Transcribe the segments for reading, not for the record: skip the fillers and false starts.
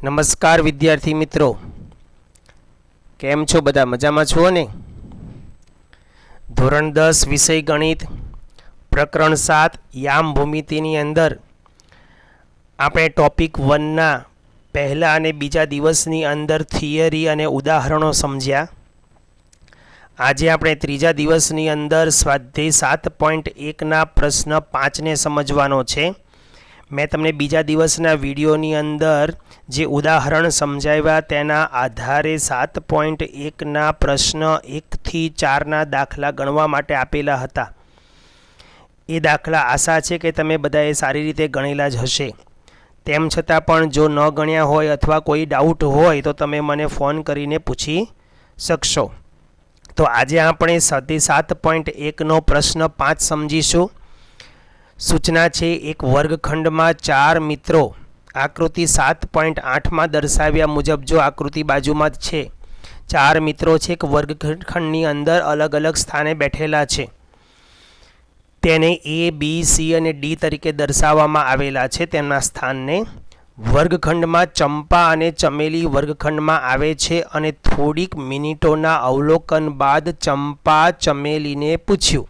નમસ્કાર વિદ્યાર્થી મિત્રો, કેમ છો? બધા મજામાં છો ને? ધોરણ 10 વિષય ગણિત પ્રકરણ 7 યામ ભૂમિતિની અંદર આપણે ટોપિક 1ના પહેલા અને બીજા દિવસની અંદર થિયરી અને ઉદાહરણો સમજ્યા. આજે આપણે ત્રીજા દિવસની અંદર સ્વાધ્યાય 7.1ના પ્રશ્ન 5ને સમજવાનો છે. મેં તમને બીજા દિવસના વિડીયોની અંદર જે ઉદાહરણ સમજાવ્યા તેના આધારે 7.1ના પ્રશ્ન 1થી 4ના દાખલા ગણવા માટે આપેલા હતા. એ દાખલા આશા છે કે તમે બધાએ સારી રીતે ગણેલા જ હશે. તેમ છતાં પણ જો ન ગણ્યા હોય અથવા કોઈ ડાઉટ હોય તો તમે મને ફોન કરીને પૂછી શકશો. તો આજે આપણે 7.1નો પ્રશ્ન 5 સમજીશું. સૂચના છે, એક વર્ગખંડમાં 4 મિત્રો આકૃતિ 7.8માં દર્શાવ્યા મુજબ, જો આકૃતિ બાજુમાં જ છે, 4 મિત્રો છે એક વર્ગખંડની અંદર અલગ અલગ સ્થાને બેઠેલા છે. તેને A, B, C અને D તરીકે દર્શાવવામાં આવેલા છે તેમના સ્થાનને. વર્ગખંડમાં ચંપા અને ચમેલી વર્ગખંડમાં આવે છે અને થોડીક મિનિટોના અવલોકન બાદ ચંપા ચમેલીને પૂછ્યું,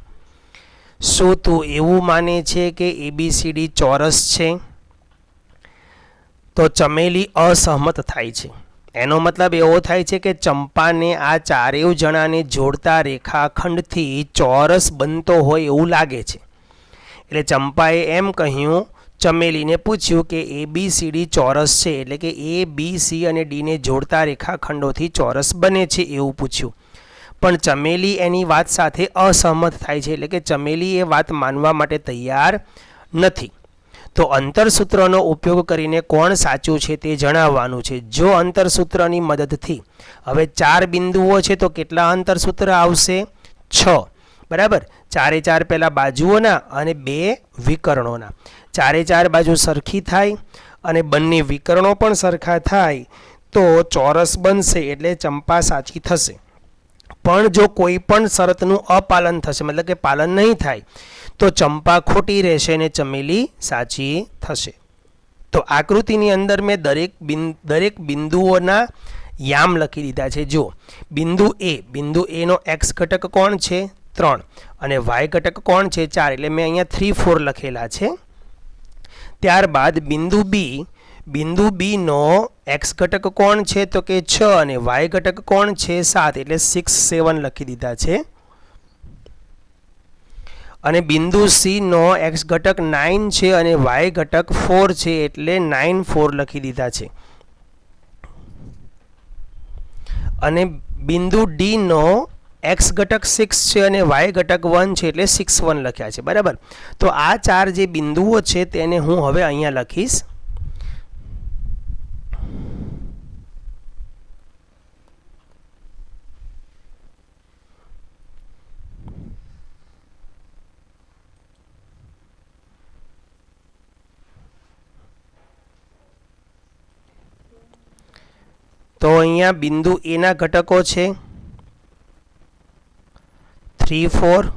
શું તું એવું માને છે કે ABCD ચોરસ છે? તો ચમેલી અસહમત થાય છે. એનો મતલબ એવો થાય છે કે ચંપાને આ ચારેય જણાને જોડતા રેખાખંડથી ચોરસ બનતો હોય એવું લાગે છે. એટલે ચંપાએ એમ કહ્યું, ચમેલીને પૂછ્યું કે ABCD ચોરસ છે, એટલે કે A, B, C અને D ને જોડતા રેખાખંડોથી ચોરસ બને છે એવું પૂછ્યું. પણ ચમેલી એની વાત સાથે અસહમત થાય છે, એટલે કે ચમેલી એ વાત માનવા માટે તૈયાર નથી. તો અંતરસૂત્રનો ઉપયોગ કરીને કોણ સાચું છે તે જણાવવાનું છે. જો અંતરસૂત્રની મદદથી હવે 4 બિંદુઓ છે તો કેટલા અંતરસૂત્ર આવશે? 6. બરાબર. 4 એ 4 પહેલાં બાજુઓના અને 2 વિકર્ણોના. 4 એ 4 બાજુ સરખી થાય અને બંને વિકર્ણો પણ સરખા થાય તો ચોરસ બનશે, એટલે ચંપા સાચી થશે. પણ જો કોઈ પણ શરતનું અપાલન થશે, મતલબ કે પાલન નહીં થાય, તો ચંપા ખોટી રહેશે અને ચમેલી સાચી થશે. તો આકૃતિની અંદર મેં દરેક બિંદુઓના યામ લખી દીધા છે. જો બિંદુ એનો x ઘટક કોણ છે? 3 અને y ઘટક કોણ છે? 4. એટલે મેં અહીંયા 3, 4 લખેલા છે. ત્યારબાદ બિંદુ બી નો x ઘટક કોણ છે? તો કે 6 અને y ઘટક કોણ છે? 7. એટલે 6, 7 લખી દીધા છે. અને બિંદુ સી નો x ઘટક 9 છે અને y ઘટક 4 છે, એટલે 9, 4 લખી દીધા છે. અને બિંદુ ડી નો x ઘટક 6 છે અને y ઘટક 1 છે, એટલે 6, 1 લખ્યા છે. બરાબર. તો આ 4 જે બિંદુઓ છે તેને હું હવે અહીંયા લખીશ. તો અહીંયા બિંદુ એ ના ઘટકો છે 3, 4.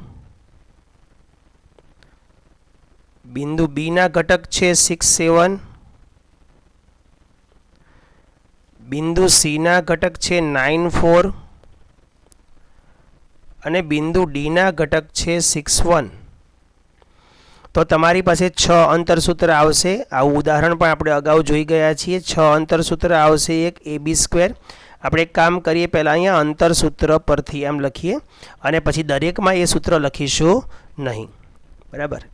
બિંદુ બી ના ઘટક છે 6, 7. બિંદુ સી ના ઘટક છે 9, 4 અને બિંદુ ડી ના ઘટક છે 6, 1. તો તમારી પાસે 6 અંતરસૂત્ર આવશે. આવું ઉદાહરણ પણ આપણે અગાઉ જોઈ ગયા છીએ. 6 અંતરસૂત્ર આવશે. એક AB². આપણે એક કામ કરીએ, પહેલાં અહીંયા અંતરસૂત્ર પરથી એમ લખીએ અને પછી દરેકમાં એ સૂત્ર લખીશું નહીં. બરાબર.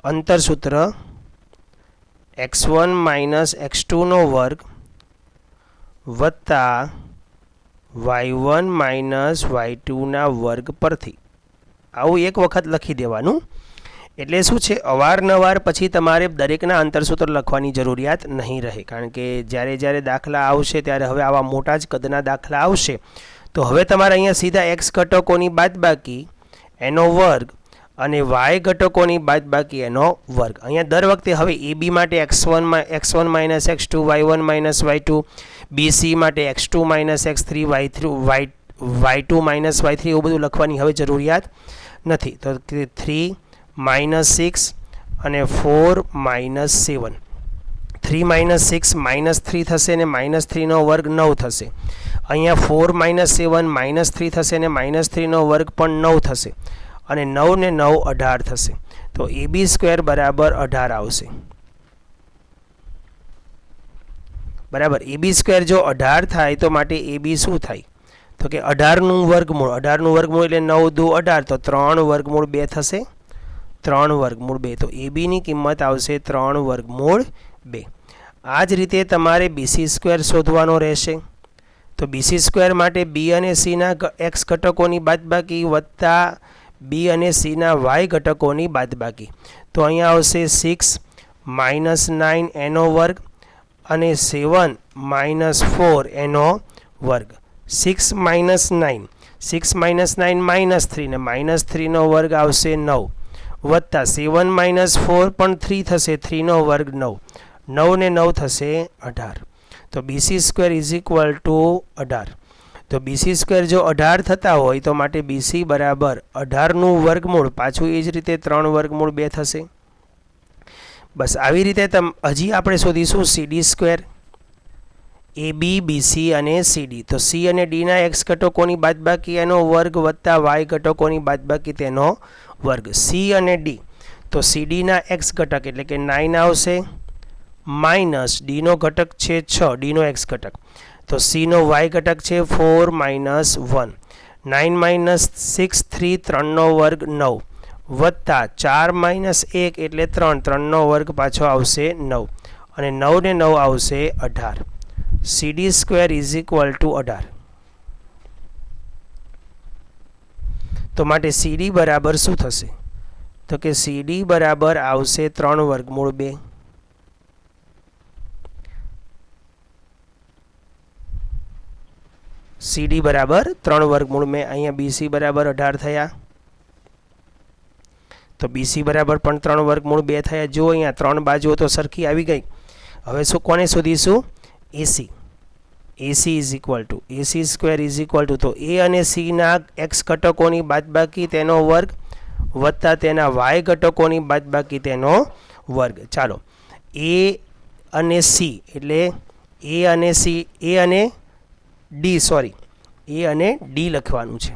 અંતરસૂત્ર x1 - x2 નો વર્ગ વત્તા y1 - y2 ના વર્ગ પરથી આવું એક વખત લખી દેવાનું. એટલે શું છે, અવારનવાર પછી તમારે દરેકના અંતરસૂત્ર લખવાની જરૂરિયાત નહીં રહે. કારણ કે જ્યારે દાખલા આવશે ત્યારે હવે આવા મોટા જ કદના દાખલા આવશે, તો હવે તમારે અહીંયા સીધા x ઘટકોની બાદબાકી એનો વર્ગ અને y ઘટકોની બાદબાકી એનો વર્ગ. અહીંયા દર વખતે હવે AB માટે x1 - x2, y1 - y2, BC માટે x2 - x3, y2 - y3 એવું બધું લખવાની હવે જરૂરિયાત નથી. તો 3 -6 અને 4 -7. 3 - 6 -3 થશે ને -3 નો વર્ગ 9 થશે. અહીંયા 4 - 7 -3 થશે ને -3 નો વર્ગ પણ 9 થશે અને 9 ને 9 18 થશે. તો AB² બરાબર 18 આવશે. બરાબર, AB² જો 18 થાય તો માટે AB શું થાય? તો કે 18નું વર્ગમૂળ. 18નું વર્ગમૂળ એટલે 9 દુ 18, તો 3 વર્ગમૂળ 2 થશે. 3 વર્ગમૂળ 2, તો ABની કિંમત આવશે 3 વર્ગમૂળ 2. આ જ રીતે તમારે BC² શોધવાનો રહેશે. તો BC² માટે B અને C ના x ઘટકોની બાદબાકી વત્તા B અને C ના y ઘટકોની બાદબાકી. તો અહીંયા આવશે 6 - 9 એનો વર્ગ અને 7 - 4 એનો વર્ગ. 6 - 9, 6 - 9 -3 ને -3 નો વર્ગ આવશે 9 વત્તા 7 - 4 પણ 3 થશે, 3 નો વર્ગ 9, 9 ને 9 થશે 18. તો BC² = 18. તો BC² જો 18 થતા હોય તો માટે BC બરાબર 18નું વર્ગમૂળ, પાછું એ જ રીતે 3 વર્ગમૂળ 2 થશે. બસ આવી રીતે હજી આપણે શોધીશું CD². AB, BC અને CD. તો C અને D ના x ઘટકોની બાદબાકી એનો વર્ગ વત્તા y ઘટકોની બાદબાકી તેનો વર્ગ. C અને D, તો CD ના x ઘટક એટલે કે 9 આવશે માઇનસ D નો ઘટક છે 6, D નો x ઘટક, તો C નો y ઘટક છે 4 - 1, 9 - 6 3, 3 નો વર્ગ 9 વત્તા 4 - 1 એટલે 3, 3 નો વર્ગ પાછો આવશે 9 અને 9 ને 9 આવશે 18. CD² = 18. તો માટે CD બરાબર શું થશે? તો કે CD બરાબર આવશે 3 વર્ગમૂળ 2. CD બરાબર 3 વર્ગમૂળ 2. અહીંયા BC બરાબર 18 થયા, તો BC બરાબર પણ 3 વર્ગમૂળ 2 થયા. જો અહીંયા 3 બાજુઓ તો સરખી આવી ગઈ. હવે શું કોને શોધીશું? AC. AC AC² તો A અને C ના x ઘટકોની બાદબાકી તેનો વર્ગ વત્તા તેના y ઘટકોની બાદબાકી તેનો વર્ગ. ચાલો, A અને C એટલે A અને D લખવાનું છે.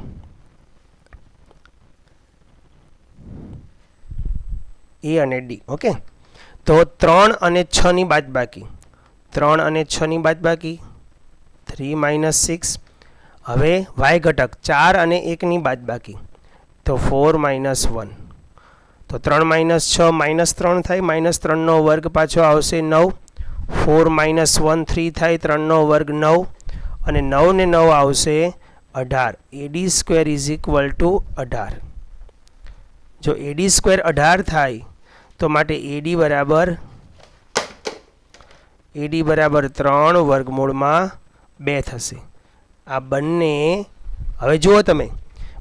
A અને D. ઓકે, તો 3 અને 6 ની બાદબાકી, 3 અને 6 ની બાદબાકી 3 - 6. હવે y ઘટક 4 અને 1 ની બાદબાકી, તો 4 - 1, તો 3 - 6 -3 થાય, -3 નો વર્ગ પાછો આવશે 9, 4 - 1 3 થાય, 3 નો વર્ગ 9 અને 9 ને 9 આવશે 18. AD² = 18. જો AD² 18 થાય તો માટે AD બરાબર 3 વર્ગમૂળમાં 2 થશે. આ બંને હવે જુઓ તમે,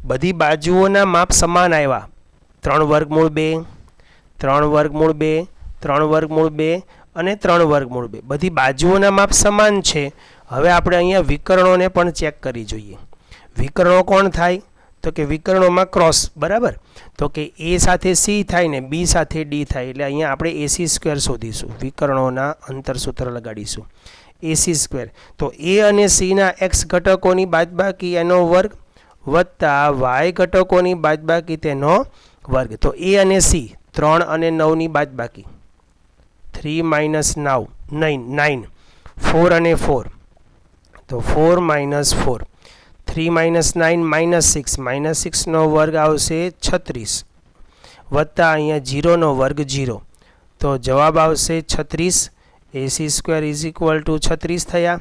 બધી બાજુઓના માપ સમાન આવ્યા. 3 વર્ગમૂળ 2, 3 વર્ગમૂળ 2, 3 વર્ગમૂળ 2 અને 3 વર્ગમૂળ 2, બધી બાજુઓના માપ સમાન છે. હવે આપણે અહીંયા વિકર્ણોને પણ ચેક કરી જોઈએ. વિકર્ણો કોણ થાય? તો કે વિકર્ણોમાં ક્રોસ. બરાબર, તો કે A સાથે C થાય ને B સાથે D થાય, એટલે અહીંયા આપણે AC² શોધીશું. વિકર્ણોના અંતરસૂત્ર લગાડીશું. AC², તો A અને C ના x ઘટકોની બાદબાકી એનો વર્ગ વત્તા y ઘટકોની બાદબાકી તેનો વર્ગ. તો A અને C 3 અને 9 ની બાદબાકી, 3 - 9, 4 અને 4, તો 4 - 4, 3 - 9 -6, -6 નો વર્ગ આવશે 36 વત્તા અહીંયા 0 નો વર્ગ 0, તો જવાબ આવશે 36. AC² = 36 થયા.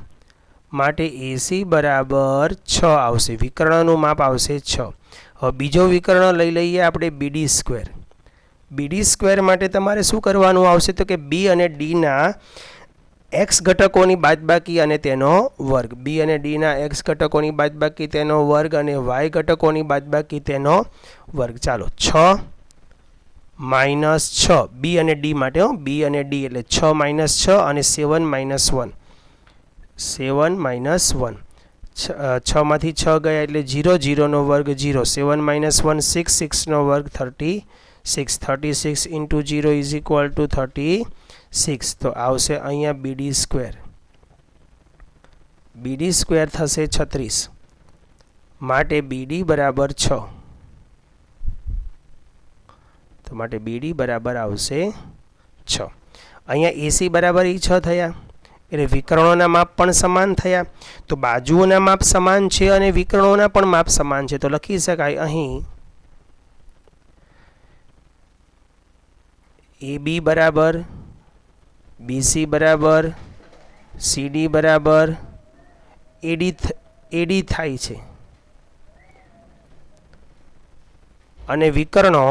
માટે AC બરાબર 6 આવશે. વિકર્ણનું માપ આવશે 6. હવે બીજો વિકર્ણ લઈ લઈએ આપણે BD². BD² માટે તમારે શું કરવાનું આવશે? તો કે B અને D ના x ઘટકોની બાદબાકી અને તેનો વર્ગ. B અને D ના x ઘટકોની બાદબાકી તેનો વર્ગ અને y ઘટકોની બાદબાકી તેનો વર્ગ. ચાલો, 6 - 6 B અને D માટે, B અને D એટલે 6 - 6 અને 7 - 1, 7 - 1, 6 માંથી 6 ગયા એટલે 0, 0 નો વર્ગ 0, 7 - 1 6, 6 નો વર્ગ 36, 6 36 ઇન્ટુ 0 ઇઝ ઇક્વલ ટુ 36 તો આવશે અહીંયા BD સ્ક્વેર. BD સ્ક્વેર થશે 36 માટે BD બરાબર 6 તો માટે BD બરાબર આવશે 6. અહીંયા AC બરાબર એ 6 થયા એટલે વિકર્ણોના માપ પણ સમાન થયા તો બાજુઓના માપ સમાન છે અને વિકર્ણોના પણ માપ સમાન છે તો લખી શકાય અહીં AB બરાબર BC બરાબર CD બરાબર AD થાય છે અને વિકર્ણો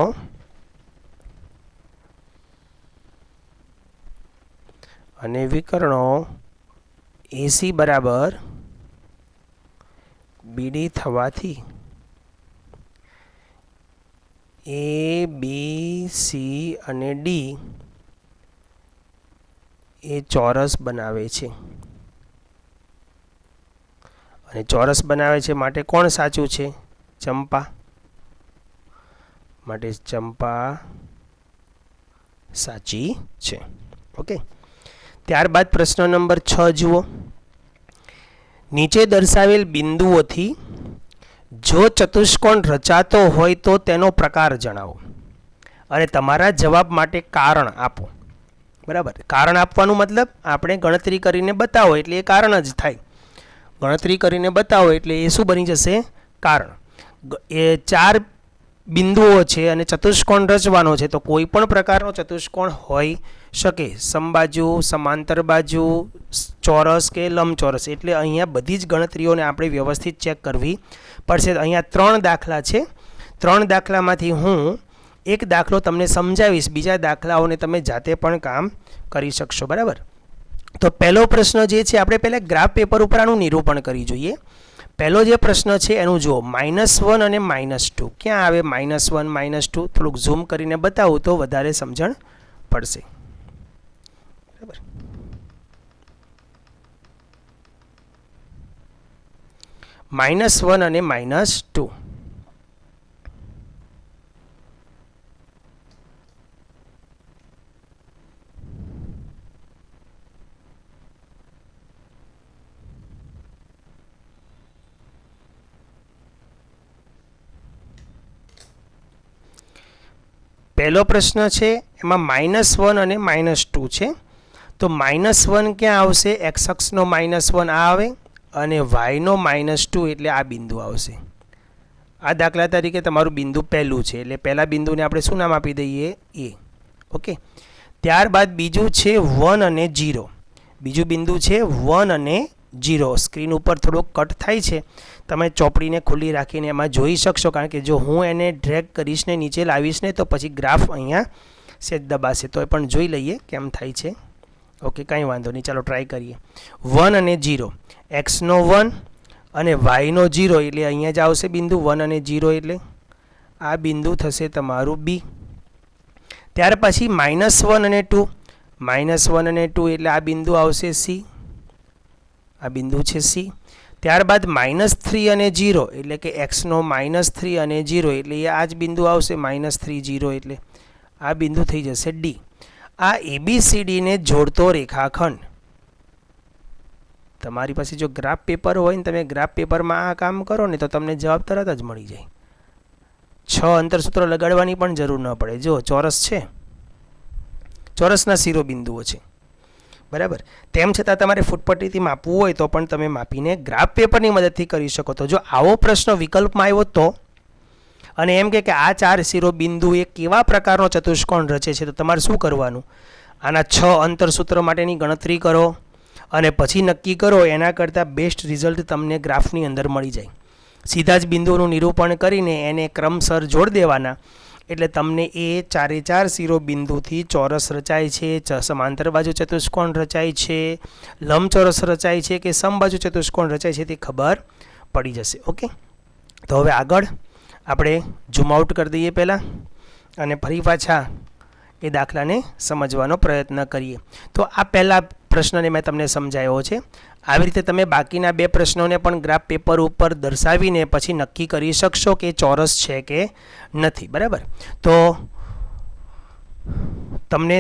AC બરાબર BD થવાથી A B C અને D એ ચોરસ બનાવે છે અને ચોરસ બનાવે છે માટે કોણ સાચું છે? ચંપા. માટે ચંપા સાચી છે. ઓકે. ત્યારબાદ પ્રશ્ન નંબર 6 જુઓ. નીચે દર્શાવેલ બિંદુઓથી જો ચતુષ્કોણ રચાતો હોય તો તેનો પ્રકાર જણાવો અને તમારા જવાબ માટે કારણ આપો. બરાબર. કારણ આપવાનું મતલબ આપણે ગણતરી કરીને બતાવો એટલે એ કારણ જ થાય. ગણતરી કરીને બતાવો એટલે એ શું બની જશે? કારણ. એ 4 બિંદુઓ છે અને ચતુષ્કોણ રચવાનો છે તો કોઈ પણ પ્રકારનો ચતુષ્કોણ હોઈ શકે, સમબાજુ, સમાંતર બાજુ, ચોરસ કે લંબચોરસ. એટલે અહીંયા બધી જ ગણતરીઓને આપણે વ્યવસ્થિત ચેક કરવી પડશે. અહીંયા 3 દાખલા છે. 3 દાખલામાંથી હું એક દાખલો તમને સમજાવીશ, બીજા દાખલાઓને તમે જાતે પણ કામ કરી શકશો. બરાબર. તો પહેલો પ્રશ્ન જે છે આપણે પહેલાં ગ્રાફ પેપર ઉપર આનું નિરૂપણ કરી જોઈએ. પહેલો જે પ્રશ્ન છે એનું જુઓ, -1 અને -2 ક્યાં આવે? -1 -2 થોડુંક ઝૂમ કરીને બતાવું તો વધારે સમજણ પડશે. બરાબર. -1 અને -2 પહેલો પ્રશ્ન છે એમાં -1 અને -2 છે તો -1 ક્યાં આવશે? x અક્ષનો -1 આ આવે અને y નો -2 એટલે આ બિંદુ આવશે. આ દાખલા તરીકે તમારું બિંદુ પહેલું છે એટલે પહેલા બિંદુને આપણે શું નામ આપી દઈએ? A. ઓકે. ત્યારબાદ બીજું છે 1 અને 0. બીજું બિંદુ છે 1 અને 0. સ્ક્રીન ઉપર થોડુંક કટ થાય છે, તમે ચોપડીને ખુલ્લી રાખીને એમાં જોઈ શકશો, કારણ કે જો હું એને ડ્રેગ કરીશ ને નીચે લાવીશ ને તો પછી ગ્રાફ અહીંયા સેજ દબાશે. તો એ પણ જોઈ લઈએ કેમ થાય છે. ઓકે, કંઈ વાંધો નહીં, ચાલો ટ્રાય કરીએ. 1 અને 0, એક્સનો 1 અને વાયનો 0 એટલે અહીંયા જ આવશે બિંદુ 1 અને 0 એટલે આ બિંદુ થશે તમારું B. ત્યાર પછી -1 અને 2, -1 અને 2 એટલે આ બિંદુ આવશે C. આ બિંદુ છે C. ત્યારબાદ -3 અને 0 એટલે કે એક્સનો -3 અને 0 એટલે એ આ જ બિંદુ આવશે -3 0 એટલે આ બિંદુ થઈ જશે D. આ ABCDને જોડતો રેખાખંડ. તમારી પાસે જો ગ્રાફ પેપર હોય ને તમે ગ્રાફ પેપરમાં આ કામ કરો ને તો તમને જવાબ તરત જ મળી જાય. 6 અંતરસૂત્રો લગાડવાની પણ જરૂર ન પડે. જો ચોરસ છે, ચોરસના શિરોબિંદુઓ છે. બરાબર. તેમ છતાં તમારે ફૂટપટ્ટીથી માપવું હોય તો પણ તમે માપીને ગ્રાફ પેપરની મદદથી કરી શકો. તો જો આવો પ્રશ્ન વિકલ્પમાં આવ્યો તો અને એમ કે આ 4 શિરોબિંદુ એ કેવા પ્રકારનો ચતુષ્કોણ રચે છે તો તમારે શું કરવાનું? આના 6 અંતરસૂત્ર માટેની ગણતરી કરો અને પછી નક્કી કરો. એના કરતાં બેસ્ટ રિઝલ્ટ તમને ગ્રાફની અંદર મળી જાય. સીધા જ બિંદુઓનું નિરૂપણ કરીને એને ક્રમસર જોડી દેવાના એટલે તમને એ 4 શિરોબિંદુથી ચોરસ રચાય છે, સમાંતર બાજુ ચતુષ્કોણ રચાય છે, લંબચોરસ રચાય છે કે સમબાજુ ચતુષ્કોણ રચાય છે તે ખબર પડી જશે. ઓકે. તો હવે આગળ આપણે ઝૂમ આઉટ કરી દઈએ પહેલાં અને ફરી પાછા એ દાખલાને સમજવાનો પ્રયત્ન કરીએ. તો આ પહેલા પ્રશ્નને મેં તમને સમજાવ્યો છે. આવી રીતે તમે બાકીના 2 પ્રશ્નોને પણ ગ્રાફ પેપર ઉપર દર્શાવીને પછી નક્કી કરી શકશો કે ચોરસ છે કે નથી. બરાબર. તો તમને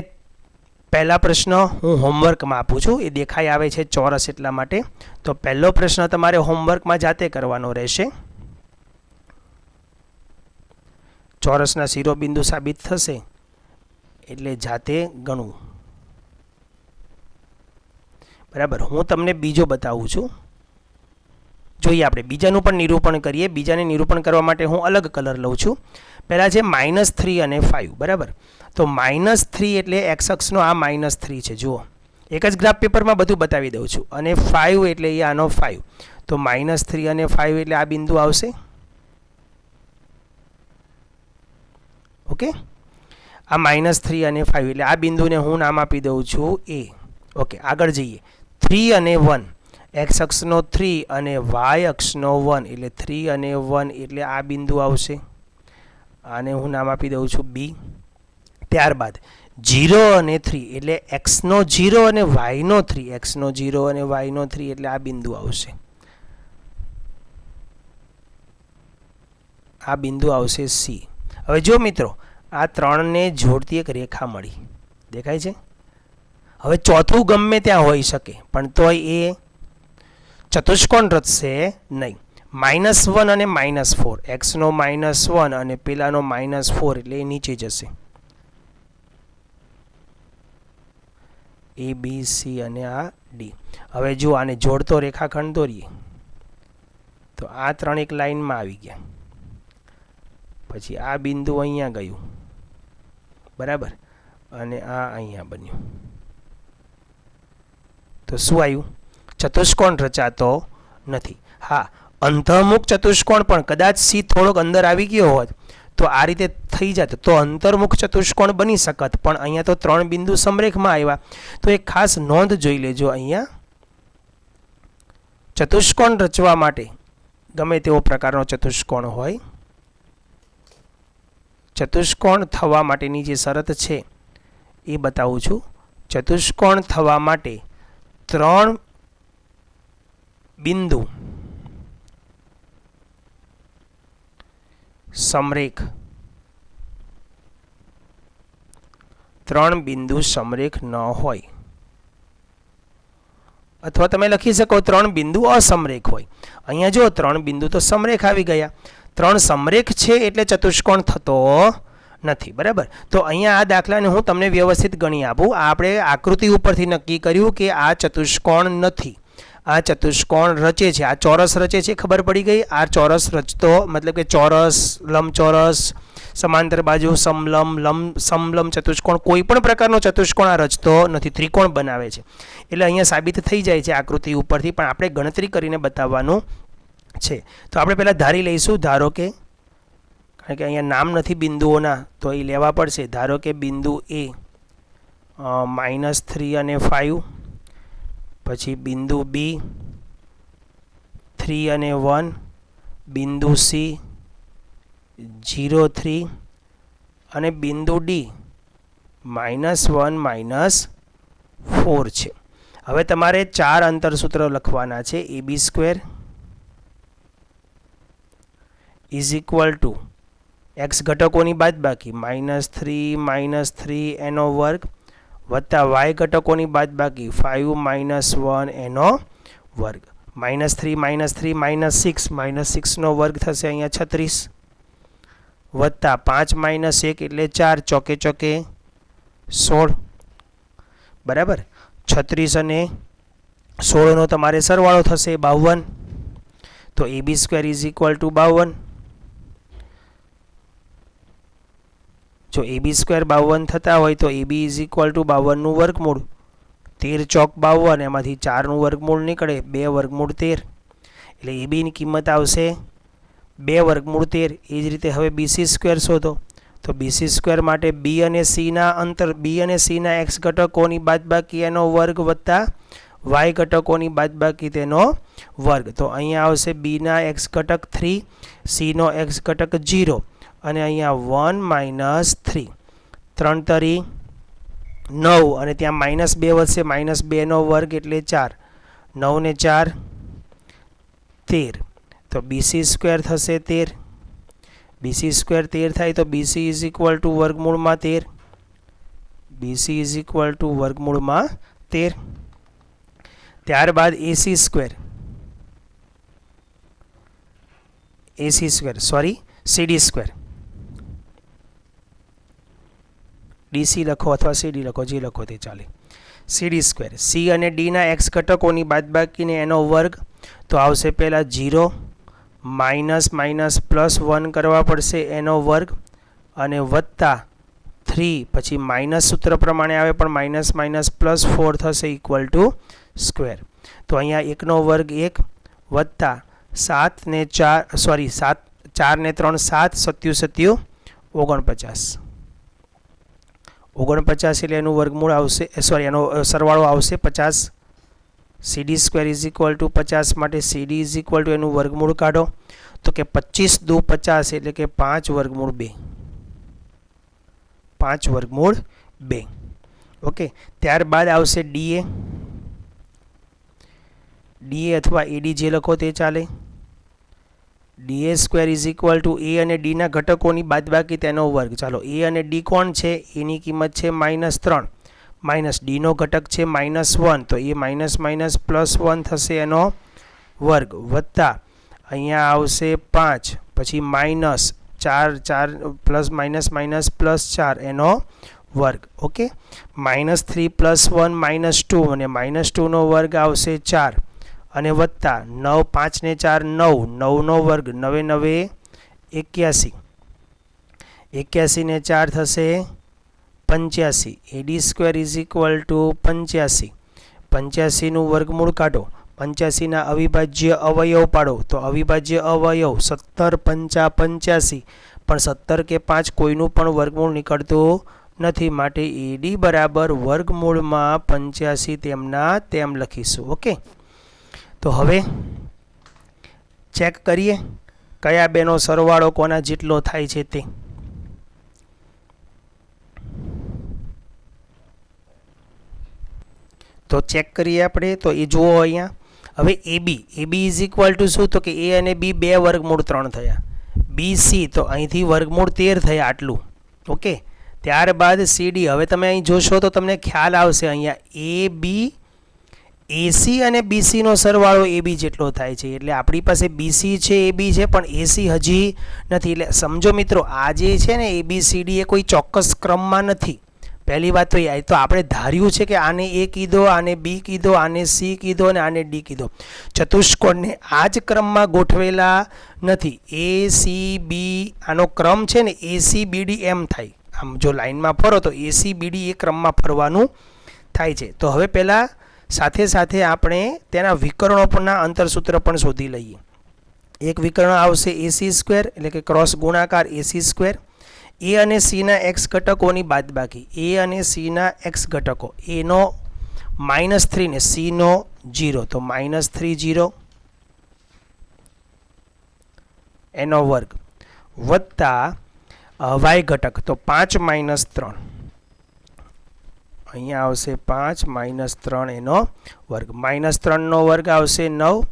પહેલા પ્રશ્ન હું હોમવર્કમાં આપું છું, એ દેખાઈ આવે છે ચોરસ એટલા માટે. તો પહેલો પ્રશ્ન તમારે હોમવર્કમાં જાતે કરવાનો રહેશે. ચોરસના શિરોબિંદુ સાબિત થશે એટલે જાતે ગણવું. બરાબર. હું તમને બીજો બતાવું છું. જોઈએ આપણે બીજાનું પણ નિરૂપણ કરીએ. બીજાને નિરૂપણ કરવા માટે હું અલગ કલર લઉં છું. પહેલાં છે -3 અને 5. બરાબર. તો -3 એટલે એક્સ અક્ષનો આ -3 છે. જુઓ, એક જ ગ્રાફ પેપરમાં બધું બતાવી દઉં છું. અને 5 એટલે એ આનો 5. તો -3 અને 5 એટલે આ બિંદુ આવશે. ઓકે, આ -3 અને 5 એટલે આ બિંદુને હું નામ આપી દઉં છું એ. ઓકે, આગળ જઈએ. 3 અને 1, એક્સ અક્ષનો 3 અને વાય અક્ષનો 1 એટલે 3 અને 1 એટલે આ બિંદુ આવશે. આને હું નામ આપી દઉં છું બી. ત્યારબાદ 0 અને 3 એટલે એક્સનો 0 અને વાયનો 3, એક્સનો 0 અને વાયનો 3 એટલે આ બિંદુ આવશે. આ બિંદુ આવશે સી. હવે જો મિત્રો, આ ત્રણને જોડતી એક રેખા મળી, દેખાય છે. હવે ચોથું ગમે ત્યાં હોઈ શકે, પણ તોય એ ચતુષ્કોણ રચશે નહીં. -1 અને -4, એક્સનો -1 અને પેલાનો -4 એટલે એ નીચે જશે. એ બી સી અને આ ડી. હવે જો આને જોડતો રેખાખંડ દોરીએ તો આ ત્રણ એક લાઈનમાં આવી ગયા. પછી આ બિંદુ અહીંયા ગયું, બરાબર, અને આ અહીંયા બન્યું. તો શું આવ્યું? ચતુષ્કોણ રચાતો નથી. હા, અંતર્મુખ ચતુષ્કોણ પણ કદાચ સી થોડોક અંદર આવી ગયો હોત તો આ રીતે થઈ જાત, તો અંતર્મુખ ચતુષ્કોણ બની શકત. પણ અહીંયા તો ત્રણ બિંદુ સમરેખમાં આવ્યા. તો એક ખાસ નોંધ જોઈ લેજો. અહીંયા ચતુષ્કોણ રચવા માટે ગમે તેવો પ્રકારનો ચતુષ્કોણ હોય, ચતુષ્કોણ થવા માટેની જે શરત છે એ બતાવું છું. ચતુષ્કોણ થવા માટે ત્રણ બિંદુ સમરેખ, ત્રણ બિંદુ સમરેખ ન હોય, અથવા તમે લખી શકો ત્રણ બિંદુ અસમરેખ હોય. અહીંયા જો ત્રણ બિંદુ તો સમરેખ આવી ગયા, ત્રણ સમરેખ છે એટલે ચતુષ્કોણ થતો નથી. બરાબર. તો અહીંયા આ દાખલાને હું તમને વ્યવસ્થિત ગણી આપું. આપણે આકૃતિ ઉપરથી નક્કી કર્યું કે આ ચતુષ્કોણ નથી, આ ચતુષ્કોણ રચે છે, આ ચોરસ રચે છે, ખબર પડી ગઈ. આ ચોરસ રચતો મતલબ કે ચોરસ, લંબચોરસ, સમાંતર બાજુ, સમલંબ ચતુષ્કોણ, કોઈ પણ પ્રકારનો ચતુષ્કોણ આ રચતો નથી, ત્રિકોણ બનાવે છે. એટલે અહીંયા સાબિત થઈ જાય છે આકૃતિ ઉપરથી, પણ આપણે ગણતરી કરીને બતાવવાનું છે. તો આપણે પહેલાં ધારી લઈશું. ધારો કે, કારણ કે અહીંયા નામ નથી બિંદુઓના તો એ લેવા પડશે. ધારો કે બિંદુ એ -3 અને 5, પછી બિંદુ બી 3 અને 1, બિંદુ સી 0, 3 અને બિંદુ ડી -1, -4 છે. હવે તમારે ચાર અંતરસૂત્રો લખવાના છે. AB² = x ઘટકોની બાદબાકી -3 એનો વર્ગ વત્તા y ઘટકોની બાદબાકી 5 - 1 એનો વર્ગ. -3 -3 -6 નો વર્ગ થશે અહીંયા 36, વત્તા 5 - 1 એટલે 4, ચોકે ચોકે 16. બરાબર. 36 અને 16 નો તમારે સરવાળો થશે 52. તો AB² = 52. જો AB² 52 થતા હોય તો AB = 52 નું વર્ગમૂળ, 13 ચોક 52, એમાંથી 4 નું વર્ગમૂળ નીકળે, 2 વર્ગમૂળ 13, એટલે AB ની કિંમત આવશે 2 વર્ગમૂળ 13. એ જ રીતે હવે BC² શોધો. તો BC² માટે B અને C ના અંતર, B અને C ના x ઘટકોની બાદબાકી એનો વર્ગ વત્તા y ઘટકોની બાદબાકી તેનો વર્ગ. તો અહીંયા આવશે B ના x ઘટક 3, C નો x ઘટક 0, અને અહીંયા 1 - 3, 3 તરી 9, અને ત્યાં -2 વધશે, -2 નો વર્ગ એટલે 4, 9 ને 4 13. તો BC² થશે 13. BC² 13 થાય તો BC = વર્ગમૂળમાં 13. BC ઇઝ ઇક્વલ ટુ વર્ગમૂળમાં 13. ત્યારબાદ AC square CD square, DC લખો અથવા CD લખો, જે લખો તે ચાલે. CD સ્ક્વેર, C અને D ના x ઘટકોની બાદબાકીને એનો વર્ગ, તો આવશે પહેલાં 0 માઇનસ માઇનસ પ્લસ 1 કરવા પડશે એનો વર્ગ, અને વત્તા 3, પછી માઇનસ સૂત્ર પ્રમાણે આવે પણ માઇનસ માઇનસ પ્લસ 4 થશે ઇક્વલ ટુ સ્ક્વેર. તો અહીંયા 1નો વર્ગ 1 વત્તા 7 ને 4 ને 3 7, 7 7 49. 49 એટલે એનું વર્ગમૂળ આવશે, એનો સરવાળો આવશે 50. CD square is equal two 50 માટે CD ઇઝ ઇક્વલ ટુ એનું વર્ગમૂળ કાઢો, તો કે 25 દુ 50 એટલે કે 5 વર્ગમૂળ 2. 5 વર્ગમૂળ 2. ઓકે. ત્યારબાદ આવશે DA અથવા AD, જે લખો તે ચાલે. DA square is equal two A અને D ના ઘટકોની બાદબાકી તેનો વર્ગ. ચાલો, A અને D કોણ છે? એની કિંમત છે -3, માઇનસ D નો ઘટક છે -1, તો એ માઇનસ માઇનસ પ્લસ 1 થશે એનો વર્ગ, વત્તા અહીંયા આવશે 5, પછી minus 4 plus minus minus plus 4 એનો વર્ગ. ઓકે. -3 + 1 -2, અને -2 નો વર્ગ આવશે 4, અને વત્તા 9, 5 ને 4 9, 9 નો વર્ગ 9 9 81, 81 ને 4 થશે 85. AD square is equal two 85. 85 નું વર્ગમૂળ કાઢો, 85 ના અવિભાજ્ય અવયવ પાડો, તો અવિભાજ્ય અવયવ 17 5 85, પણ 17 કે 5 કોઈનું પણ વર્ગમૂળ નીકળતું નથી, માટે AD બરાબર વર્ગમૂળમાં 85 તેમના તેમ લખીશું. ઓકે. તો હવે ચેક કરીએ કયા બેનો સરવાળો કોના જેટલો થાય છે તે. તો ચેક કરીએ આપણે. તો એ જુઓ અહીંયા. હવે AB ઇઝ ઇક્વલ ટુ શું? તો કે A અને B 2 વર્ગમૂળ 3 થયા. BC તો અહીંથી વર્ગમૂળ 13 થયા આટલું. ઓકે. ત્યારબાદ CD. હવે તમે અહીં જોશો તો તમને ખ્યાલ આવશે, અહીંયા AC અને BC નો સરવાળો AB જેટલો થાય છે. એટલે આપણી પાસે BC છે, AB છે, પણ AC હજી નથી. એટલે સમજો મિત્રો, આ જે છે ને ABCD એ કોઈ ચોક્કસ ક્રમમાં નથી. પહેલી વાત તો એ તો આપણે ધાર્યું છે કે આને A કીધો, આને B કીધો, આને C કીધો અને આને D કીધો. ચતુષ્કોણને આ જ ક્રમમાં ગોઠવેલા નથી. ACB આનો ક્રમ છે ને ACBD એમ થાય. આમ જો લાઈનમાં ફરો તો ACBD એ ક્રમમાં ફરવાનું થાય છે. તો હવે પહેલાં સાથે સાથે આપણે તેના વિકર્ણો પરના અંતરસૂત્ર પણ શોધી લઈએ. એક વિકર્ણ આવશે AC સ્ક્વેર, એટલે કે ક્રોસ ગુણાકાર AC સ્ક્વેર. A અને C ના x ઘટકોની બાદબાકી. A અને C ના x ઘટકો, A નો -3 ને C નો 0, તો -3 0 એનો વર્ગ, વત્તા y ઘટક, તો 5 - 3, અહીંયા આવશે 5 - 3 એનો વર્ગ. -3 નો વર્ગ આવશે 9,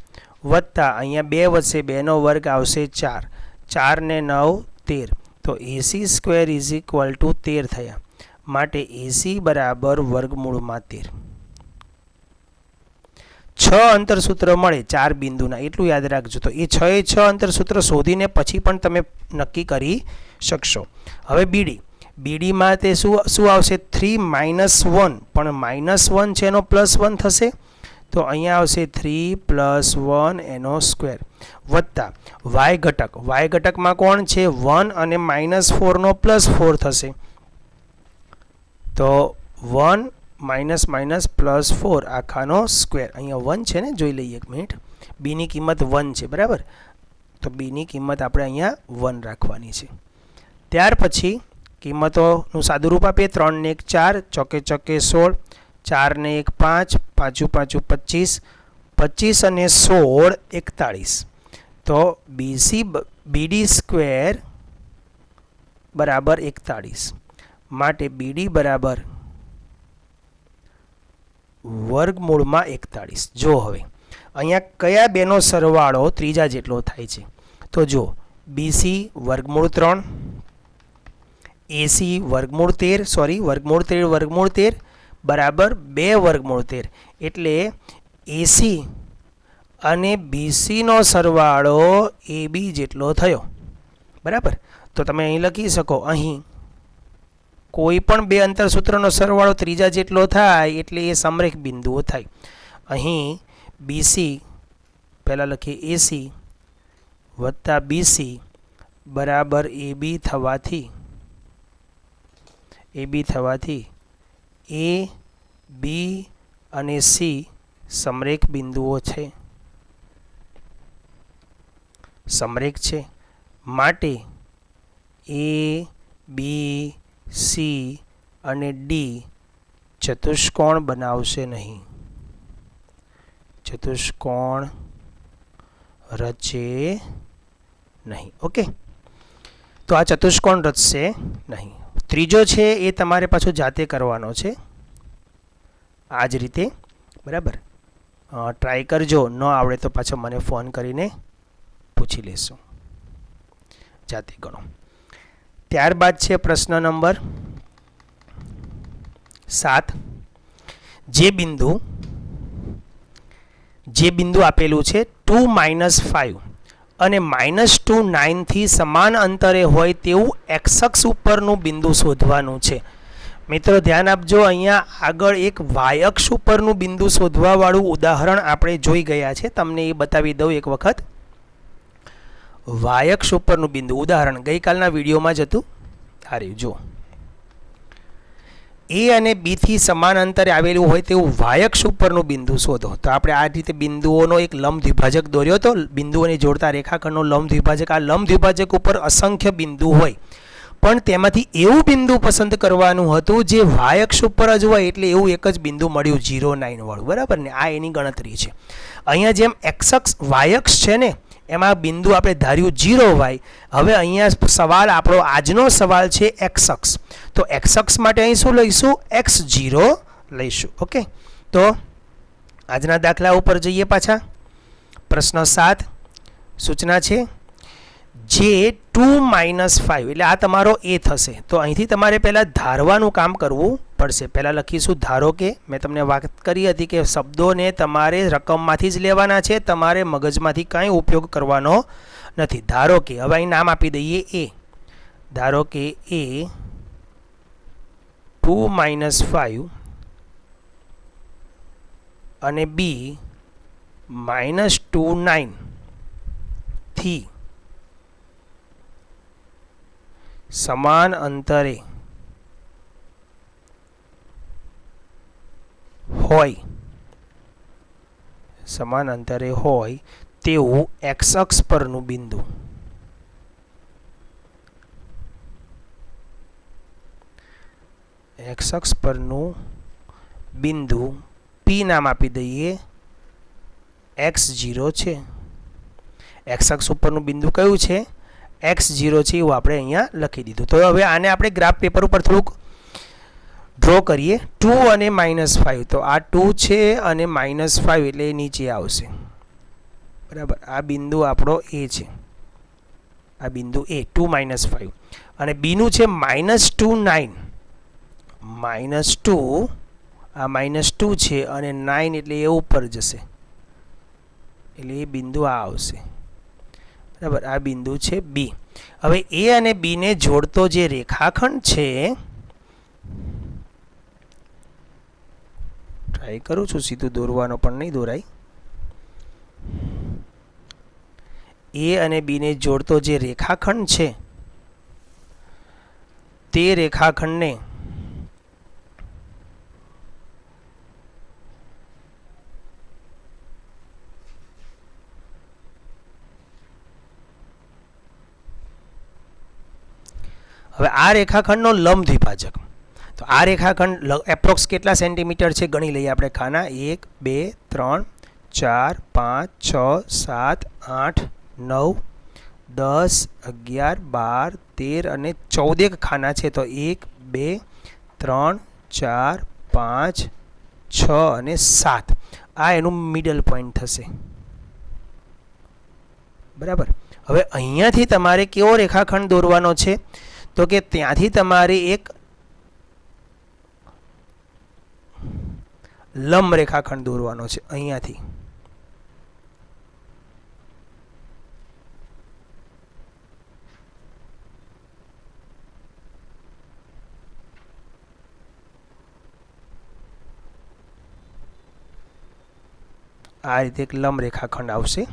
વત્તા અહીંયા 2 વધશે, 2 નો વર્ગ આવશે 4, 4 ને 9 13. તો AC square is equal two 13 થયા, માટે AC બરાબર વર્ગમૂળમાં 13. 6 અંતરસૂત્ર મળે 4 બિંદુના, એટલું યાદ રાખજો. તો એ 6 અંતરસૂત્ર શોધીને પછી પણ તમે નક્કી કરી શકશો. હવે BD માં તે શું આવશે? 3 - 1, પણ -1 છે એનો +1 થશે, તો અહીંયા આવશે 3 + 1 એનો સ્ક્વેર, વત્તા y ઘટકમાં કોણ છે? 1 અને -4 નો +4 થશે, તો 1 +4 આખાનો સ્ક્વેર. અહીંયા 1 છે ને, જોઈ લઈએ એક મિનિટ. B ની કિંમત 1 છે, બરાબર. તો B ની કિંમત આપણે અહીંયા 1 રાખવાની છે. ત્યાર પછી કિંમતોનું સાદુરૂપ આપીએ. 3 ને 1 4, ચોકે ચોકે 16, 4 ને 1 5, 5 5 25, 25 અને 16 41. તો BD સ્ક્વેર બરાબર 41, માટે BD બરાબર વર્ગમૂળમાં 41. જો હવે અહીંયા કયા બેનો સરવાળો ત્રીજા જેટલો થાય છે? તો જો BC વર્ગમૂળ 3, એસી વર્ગમૂળ 13 સોરી વર્ગમૂળ 13 બરાબર 2 વર્ગમૂળ 13 એટલે એસી અને બીસીનો સરવાળો એબી જેટલો થયો. બરાબર. તો તમે અહીં લખી શકો, અહીં કોઈ પણ બે અંતરસૂત્રનો સરવાળો ત્રીજા જેટલો થાય એટલે એ સમરેખ બિંદુઓ થાય. અહીં બીસી પહેલાં લખીએ એસી વત્તા બીસી બરાબર એબી થવાથી એ બી અને સી સમરેખ બિંદુઓ છે, સમરેખ છે. માટે એ બી સી અને ડી ચતુષ્કોણ બનાવશે નહીં, ચતુષ્કોણ રચે નહીં. ઓકે, તો આ ચતુષ્કોણ રચશે નહીં. ત્રીજો છે એ તમારે પાછું જાતે કરવાનો છે આ જ રીતે. બરાબર. ટ્રાય કરજો, ન આવડે તો પાછો મને ફોન કરીને પૂછી લેશો, જાતે ગણો. ત્યારબાદ છે પ્રશ્ન નંબર 7. જે બિંદુ આપેલું છે 2 - 5 અને -2 9 થી સમાન અંતરે હોય તેવું એક્સ અક્ષ ઉપરનું બિંદુ શોધવાનું છે. મિત્રો ધ્યાન આપજો, અહીંયા આગળ એક વાય અક્ષ ઉપરનું બિંદુ શોધવાવાળું ઉદાહરણ આપણે જોઈ ગયા છે. તમને એ બતાવી દઉં એક વખત. વાય અક્ષ ઉપરનું બિંદુ ઉદાહરણ ગઈકાલના વિડીયોમાં જ હતું. આ રહ્યું જો, એ અને બી થી સમાન અંતરે આવેલું હોય તેવું વાય અક્ષ ઉપરનું બિંદુ શોધો. તો આપણે આ રીતે બિંદુઓનો એક લંબ દ્વિભાજક દોર્યો હતો, બિંદુઓને જોડતા રેખાખંડનો લંબ દ્વિભાજક. આ લંબ દ્વિભાજક ઉપર અસંખ્ય બિંદુ હોય, પણ તેમાંથી એવું બિંદુ પસંદ કરવાનું હતું જે વાય અક્ષ ઉપર જ હોય, એટલે એવું એક જ બિંદુ મળ્યું 0 9 વાળું. બરાબર ને, આ એની ગણતરી છે. અહીંયા જેમ એક્સ અક્ષ વાય અક્ષ છે ને, એમાં બિંદુ આપણે ધાર્યું 0 વાય. હવે અહીંયા સવાલ આપણો આજનો સવાલ છે એક્સ અક્ષ. તો એક્સ અક્ષ માટે અહીં શું લઈશું? x0 લઈશું. ઓકે, તો આજના દાખલા ઉપર જઈએ પાછા. પ્રશ્ન 7 સૂચના છે જે 2 - 5 એટલે આ તમારો એ થશે. તો અહીંથી તમારે પહેલાં ધારવાનું કામ કરવું પડશે. પહેલાં લખીશું ધારો કે. મેં તમને વાત કરી હતી કે શબ્દોને તમારે રકમમાંથી જ લેવાના છે, તમારે મગજમાંથી કાંઈ ઉપયોગ કરવાનો નથી. ધારો કે, હવે અહીં નામ આપી દઈએ એ. ધારો કે એ 2 - 5 અને બી -2 9 થી સમાન અંતરે હોય તેવું એક્સ અક્ષ પરનું બિંદુ. એક્સ અક્ષ પરનું બિંદુ પી નામ આપી દઈએ, x0 છે. એક્સ અક્ષ ઉપરનું બિંદુ કયું છે? x0 છે, એવું આપણે અહીંયા લખી દીધું. તો હવે આને આપણે ગ્રાફ પેપર ઉપર થોડુંક ડ્રો કરીએ. 2 અને -5, તો આ 2 છે અને -5 એટલે એ નીચે આવશે. બરાબર. આ બિંદુ આપણો એ છે, આ બિંદુ એ 2 - 5 અને બીનું છે -2 9. -2 આ -2 છે અને 9 એટલે એ ઉપર જશે, એટલે એ બિંદુ આ આવશે. બરાબર. આ બિંદુ છે બી. હવે એ અને બીને જોડતો જે રેખાખંડ છે, ટ્રાય કરું છું સીધું દોરવાનો, પણ નહીં દોરાય. એ અને બીને જોડતો જે રેખાખંડ છે તે રેખાખંડને હવે આ રેખાખંડનો લંબ દ્વિભાજક. તો આ રેખાખંડ એપ્રોક્સ કેટલા સેન્ટીમીટર છે ગણી લઈએ આપણે. ખાના 1 2 3 4 5 6 7 8 9 10 11 12 13 અને 14 ખાના છે. તો 1 2 3 4 5 6 અને 7 આ એનું મિડલ પોઈન્ટ થશે. બરાબર. હવે અહીંયાથી તમારે કેવો રેખાખંડ દોરવાનો છે? તો કે ત્યાંથી તમારે એક લંબ રેખાખંડ દોરવાનો છે અહીંયાથી. આ રીતે એક લંબ રેખાખંડ આવશે.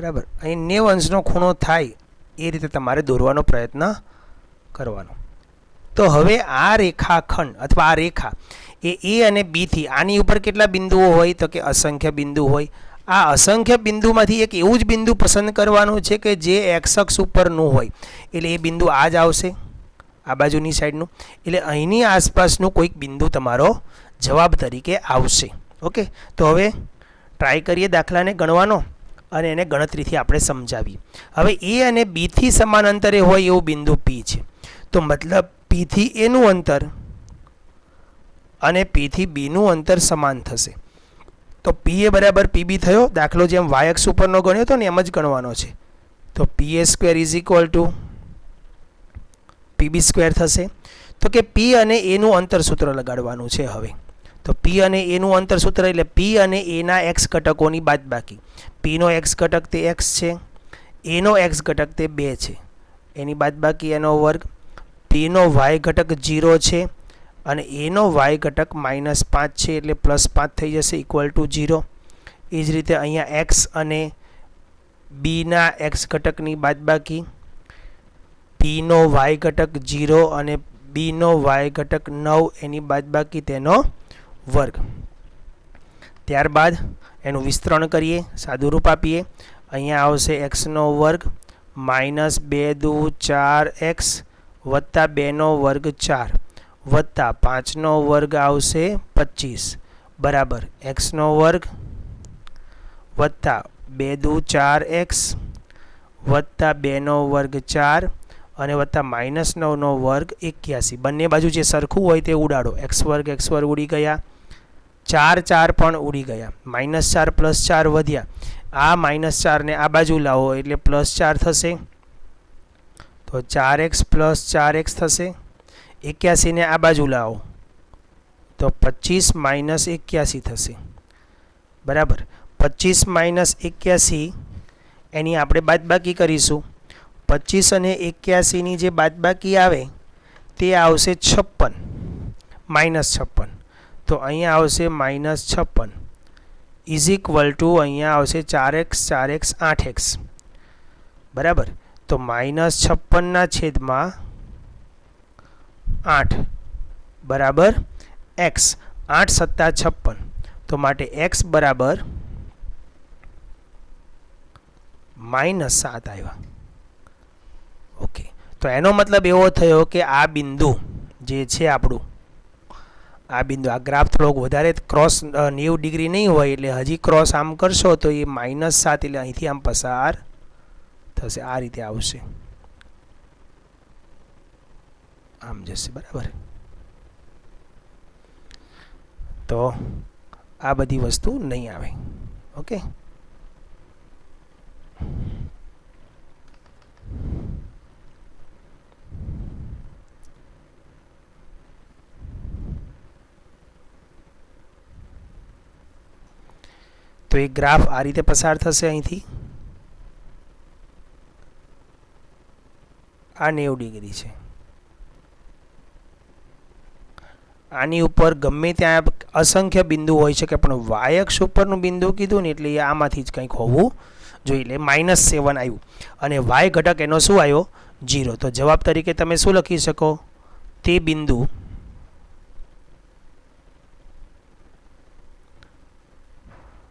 બરાબર, અહીં 90 અંશનો ખૂણો થાય એ રીતે તમારે દોરવાનો પ્રયત્ન કરવાનો. તો હવે આ રેખાખંડ અથવા આ રેખા એ અને બીથી આની ઉપર કેટલા બિંદુઓ હોય? તો કે અસંખ્ય બિંદુ હોય. આ અસંખ્ય બિંદુમાંથી એક એવું જ બિંદુ પસંદ કરવાનું છે કે જે એક્સ અક્ષ ઉપરનું હોય. એટલે એ બિંદુ આ જ આવશે, આ બાજુની સાઈડનું. એટલે અહીંની આસપાસનું કોઈક બિંદુ તમારો જવાબ તરીકે આવશે. ઓકે, તો હવે ટ્રાય કરીએ દાખલાને ગણવાનો અને એને ગણતરીથી આપણે સમજાવીએ. હવે એ અને બીથી સમાન અંતરે હોય એવું બિંદુ પી છે. તો મતલબ પીથી એનું અંતર અને પીથી બીનું અંતર સમાન થશે. તો પી એ બરાબર પીબી થયો. દાખલો જેમ વાય અક્ષ ઉપરનો ગણ્યો હતો ને એમ જ ગણવાનો છે. તો P A square is equal to PB square થશે. તો કે પી અને એનું અંતર સૂત્ર લગાડવાનું છે હવે. તો પી અને એનું અંતર સૂત્ર એટલે પી અને એના એક્સ ઘટકોની બાદબાકી. પીનો એક્સ ઘટક તે એક્સ છે, એનો એક્સ ઘટક તે 2 છે, એની બાદબાકી એનો વર્ગ. પીનો વાય ઘટક 0 છે અને એનો વાય ઘટક -5 છે એટલે +5 થઈ જશે ઇક્વલ ટુ 0. એ જ રીતે અહીંયા એક્સ અને બીના એક્સ ઘટકની બાદબાકી. પીનો વાય ઘટક 0 અને બીનો વાય ઘટક 9 એની બાદબાકી તેનો વર્ગ. ત્યારબાદ એનું વિસ્તરણ કરીએ, સાદું રૂપ આપીએ. અહીંયા આવશે એક્સનો વર્ગ -2 દુ 4x વત્તા 2નો વર્ગ 4 વત્તા 5નો વર્ગ આવશે 25 બરાબર એક્સનો વર્ગ વત્તા 2 દુ 4x વત્તા 2નો વર્ગ 4 અને વત્તા -9નો વર્ગ 81. બંને બાજુ જે સરખું હોય તે ઉડાડો. x વર્ગ ઉડી ગયા, 4 પણ ઉડી ગયા, -4 + 4 વધ્યા. આ -4 ને આ બાજુ લાવો એટલે +4 થશે. તો 4x + 4x થશે. 81 ને આ બાજુ લાવો તો 25 - 81 થશે બરાબર. 25 - 81 એની આપણે બાદબાકી કરીશું. 25 અને 81 ની જે બાદબાકી આવે તે આવશે 56 -56. તો અહીંયા આવશે -56 ઇઝ ઇક્વલ ટુ અહીંયા આવશે 4x 4x 8x બરાબર. તો -56/8 બરાબર x. 8 + 56 તો માટે x બરાબર -7 આવ્યા. ઓકે, તો એનો મતલબ એવો થયો કે આ બિંદુ જે છે આપણું, આ બિંદુ, આ ગ્રાફ થોડોક વધારે ક્રોસ 90 ડિગ્રી નહીં હોય એટલે હજી ક્રોસ આમ કરશો તો એ -7 એટલે અહીંથી આમ પસાર થશે. આ રીતે આવશે, આમ જશે બરાબર. તો આ બધી વસ્તુ નહીં આવે. ઓકે, તો એ ગ્રાફ આ રીતે પસાર થશે અહીંથી. આ 90 ડિગ્રી છે. આની ઉપર ગમે ત્યાં અસંખ્ય બિંદુ હોઈ શકે પણ વાય અક્ષ ઉપરનું બિંદુ કીધું ને એટલે એ આમાંથી જ કંઈક હોવું જોઈએ. એટલે -7 આવ્યું અને વાય ઘટક એનો શું આવ્યો? 0. તો જવાબ તરીકે તમે શું લખી શકો? તે બિંદુ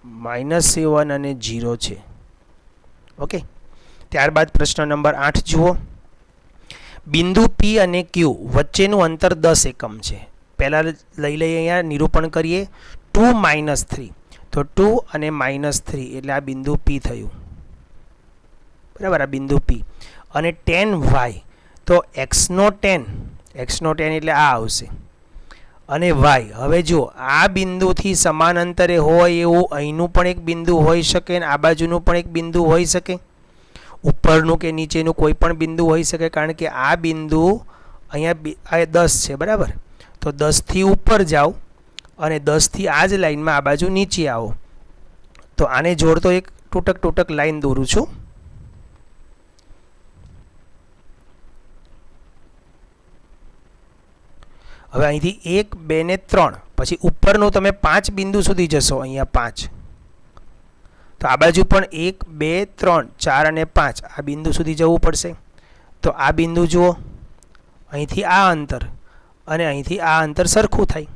-7 અને 0 છે. ઓકે, ત્યારબાદ પ્રશ્ન નંબર 8 જુઓ. બિંદુ P અને Q વચ્ચેનું અંતર 10 એકમ છે. પહેલાં લઈ લઈએ, અહીંયા નિરૂપણ કરીએ. 2 - 3 તો 2 અને -3 એટલે આ બિંદુ P થયું બરાબર, આ બિંદુ P અને tan y, તો x નો tan એટલે આ આવશે અને y. હવે જો આ બિંદુથી સમાન અંતરે હોય એવું અહીંનું પણ એક બિંદુ હોઈ શકે અને આ બાજુનું પણ એક બિંદુ હોઈ શકે, ઉપરનું કે નીચેનું કોઈ પણ બિંદુ હોઈ શકે, કારણ કે આ બિંદુ અહીંયા 10 છે બરાબર. તો 10 થી ઉપર જાઓ અને 10 થી આ જ લાઈનમાં આ બાજુ નીચે આવો. તો આને જોડતો એક તૂટક લાઈન દોરું છું. હવે અહીંથી 1 2 ને 3 પછી ઉપરનું તમે 5 બિંદુ સુધી જશો, અહીંયા 5, તો આ બાજુ પણ 1 2 3 4 અને 5 આ બિંદુ સુધી જવું પડશે. તો આ બિંદુ જુઓ, અહીંથી આ અંતર અને અહીંથી આ અંતર સરખું થાય,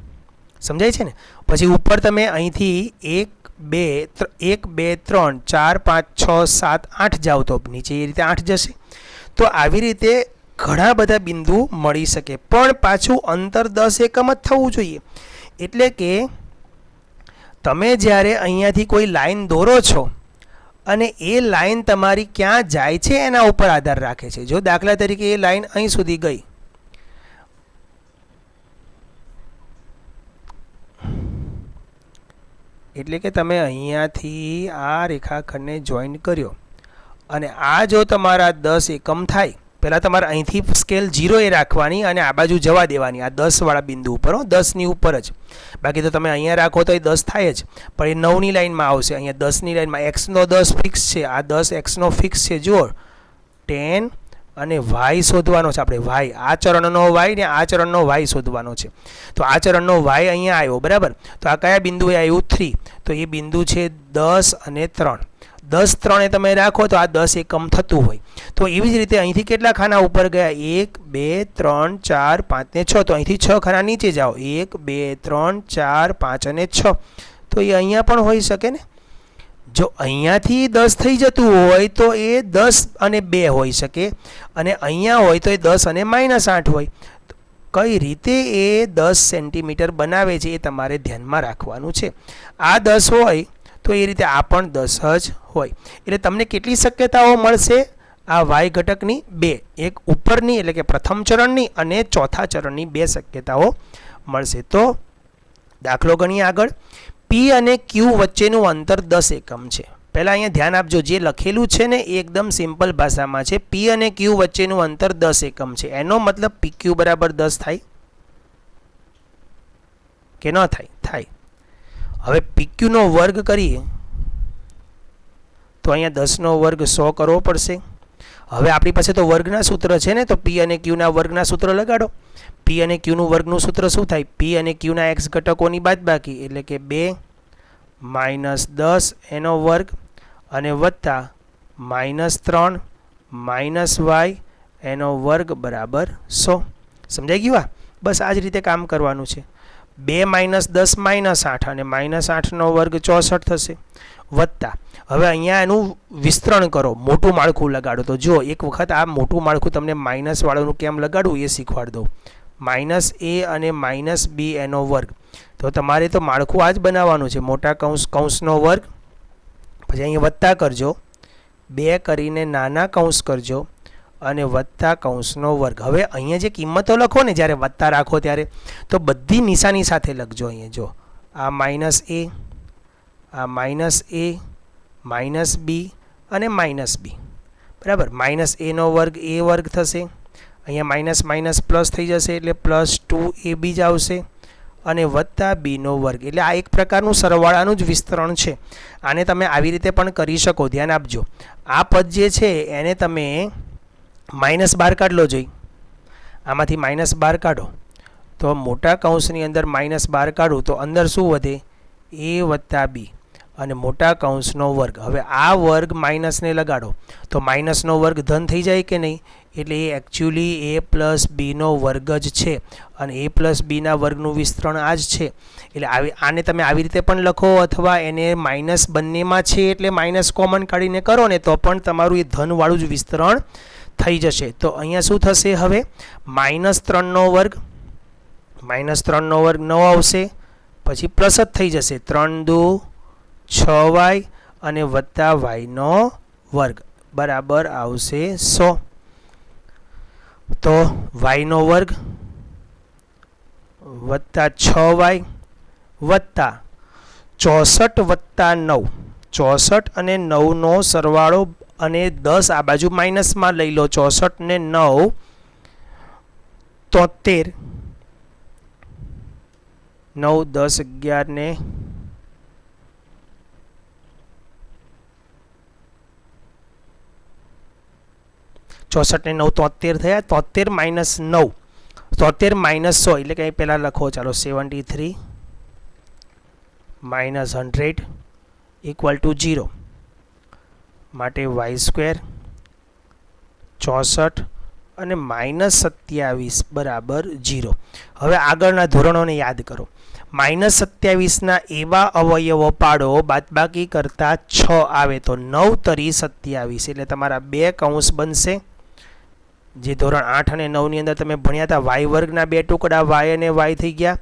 સમજાય છે ને. પછી ઉપર તમે અહીંથી 1 2 3 4 5 6 7 8 જાઓ તો નીચે એ રીતે 8 જશે. તો આવી રીતે ઘણા બધા બિંદુ મળી શકે, પણ પાછું અંતર 10 એકમ જ થવું જોઈએ. એટલે કે તમે જ્યારે અહીંયાથી કોઈ લાઈન દોરો છો અને એ લાઈન તમારી ક્યાં જાય છે એના ઉપર આધાર રાખે છે. જો દાખલા તરીકે એ લાઈન અહીં સુધી ગઈ, એટલે કે તમે અહીંયાથી આ રેખાખંડને જોઈન કર્યો અને આ જો તમારા 10 એકમ થાય, પહેલાં તમારે અહીંથી સ્કેલ 0 એ રાખવાની અને આ બાજુ જવા દેવાની, આ 10 વાળા બિંદુ ઉપર, 10 ની ઉપર જ. બાકી તો તમે અહીંયા રાખો તો એ 10 થાય જ, પણ એ 9 ની લાઈનમાં આવશે. અહીંયા 10 ની લાઈનમાં x નો 10 ફિક્સ છે, આ 10 x નો ફિક્સ છે. જુઓ, tan અને y શોધવાનો છે આપણે, y, આ ચરણનો y ને આ ચરણનો y શોધવાનો છે. તો આ ચરણનો y અહીંયા આવ્યો બરાબર. તો આ કયા બિંદુએ આવ્યું? 3. તો એ બિંદુ છે 10 અને 3. 10 3 એ તમે રાખો તો આ 10 એકમ થતું હોય. તો એવી જ રીતે અહીંથી કેટલા ખાના ઉપર ગયા? 1 2 3 4 5 ને 6. તો અહીંથી 6 ખાના નીચે જાઓ, 1 2 3 4 5 અને 6. તો એ અહીંયા પણ હોઈ શકે ને. જો અહીંયાથી 10 થઈ જતું હોય તો એ 10 અને 2 હોઈ શકે, અને અહીંયા હોય તો એ 10 અને -8 હોય. કઈ રીતે એ 10 સેન્ટીમીટર બનાવે છે એ તમારે ધ્યાનમાં રાખવાનું છે. આ 10 હોય તો એ રીતે આ પણ 10 જ હોય. એટલે તમને કેટલી શક્યતાઓ મળશે? આ y ઘટકની 2, એક ઉપરની એટલે કે પ્રથમ ચરણની અને ચોથા ચરણની 2 શક્યતાઓ મળશે. તો દાખલો ગણીએ આગળ. P અને Q વચ્ચેનું અંતર 10 એકમ છે. પહેલાં અહીંયા ધ્યાન આપજો, જે લખેલું છે ને એ એકદમ સિમ્પલ ભાષામાં છે. P અને Q વચ્ચેનું અંતર 10 એકમ છે. એનો મતલબ PQ બરાબર 10 થાય કે ન થાય? થાય. હવે PQ નો વર્ગ કરીએ તો અહીંયા 10 નો વર્ગ 100 કરવો પડશે. હવે આપણી પાસે તો વર્ગના સૂત્ર છે ને, તો P અને Q ના વર્ગના સૂત્ર લગાડો. P અને Q નું વર્ગનું સૂત્ર શું થાય? P અને Q ના x ઘટકોની બાદબાકી, એટલે કે 2 - 10 એનો વર્ગ અને વત્તા -3 - y એનો વર્ગ બરાબર 100. સમજાઈ ગયું? બસ આ જ રીતે કામ કરવાનું છે. 2 - 10 -8 અને -8 નો વર્ગ 64 થશે, વત્તા હવે અહીંયા એનું વિસ્તરણ કરો, મોટું માળખું લગાડો. તો જો એક વખત આ મોટું માળખું તમને માઇનસ વાળાનું કેમ લગાડવું એ શીખવાડ દઉં. -a અને -b એનો વર્ગ. તો તમારે તો માળખું આ જ બનાવવાનું છે, મોટા કૌંસનો વર્ગ, પછી અહીંયા વત્તા કરજો, 2 કરીને નાના કૌંસ કરજો અને વત્તા કૌંસનો વર્ગ. હવે અહીંયા જે કિંમતો લખો ને જ્યારે વત્તા રાખો ત્યારે, તો બધી નિશાની સાથે લખજો. અહીંયા જો આ -a, આ -a, -b અને -b બરાબર. -a નો વર્ગ a વર્ગ થશે, અહીંયા માઇનસ માઇનસ પ્લસ થઈ જશે એટલે +2ab જ આવશે, અને વત્તા b નો વર્ગ. એટલે આ એક પ્રકારનું સરવાળાનું જ વિસ્તરણ છે. આને તમે આવી રીતે પણ કરી શકો. ધ્યાન આપજો, આ પદ જે છે એને તમે માઇનસ બહાર કાઢ લો. જોઈ આમાંથી માઇનસ બહાર કાઢો તો મોટા કૌંસની અંદર માઇનસ બહાર કાઢું તો અંદર શું વધે? a વત્તા b અને મોટા કૌંસનો વર્ગ. હવે આ વર્ગ માઇનસને લગાડો તો માઇનસનો વર્ગ ધન થઈ જાય કે નહીં? એટલે એ એકચ્યુઅલી a + b નો વર્ગ જ છે, અને a + b ના વર્ગનું વિસ્તરણ આ જ છે. એટલે આને તમે આવી રીતે પણ લખો, અથવા એને માઇનસ બંનેમાં છે એટલે માઇનસ કોમન કાઢીને કરો ને તો પણ તમારું એ ધનવાળું જ વિસ્તરણ થઈ જશે. તો અહીંયા શું થશે? હવે -3 નો વર્ગ, -3 નો વર્ગ 9 આવશે, પછી પ્લસ જ થઈ જશે, 3 × 2 = 6y અને વત્તા y નો વર્ગ. बराबर आवशे 100। तो y નો વર્ગ વત્તા 6y વત્તા 64 વત્તા 9, 64 અને 9 નો સરવાળો અને 10 આ બાજુ માઇનસમાં લઈ લો, 64 ને 9 73, 9 10 11 ને 64 ને 9 73 થયા। 73 માઇનસ 9, 73 માઇનસ 100 એટલે કે પહેલાં લખો, ચાલો 73 માઇનસ 100 ઇક્વલ ટુ 0 માટે વાય સ્ક્વેર 64 અને માઇનસ 27 બરાબર 0। હવે આગળના ધોરણોને યાદ કરો। માઇનસ 27ના એવા અવયવો પાડો બાદબાકી કરતાં 6 આવે તો 9 તરી 27 એટલે તમારા 2 કૌંસ બનશે। જે ધોરણ 8 અને 9 ની અંદર તમે ભણ્યા હતા, વાય વર્ગના 2 ટુકડા વાય અને વાય થઈ ગયા।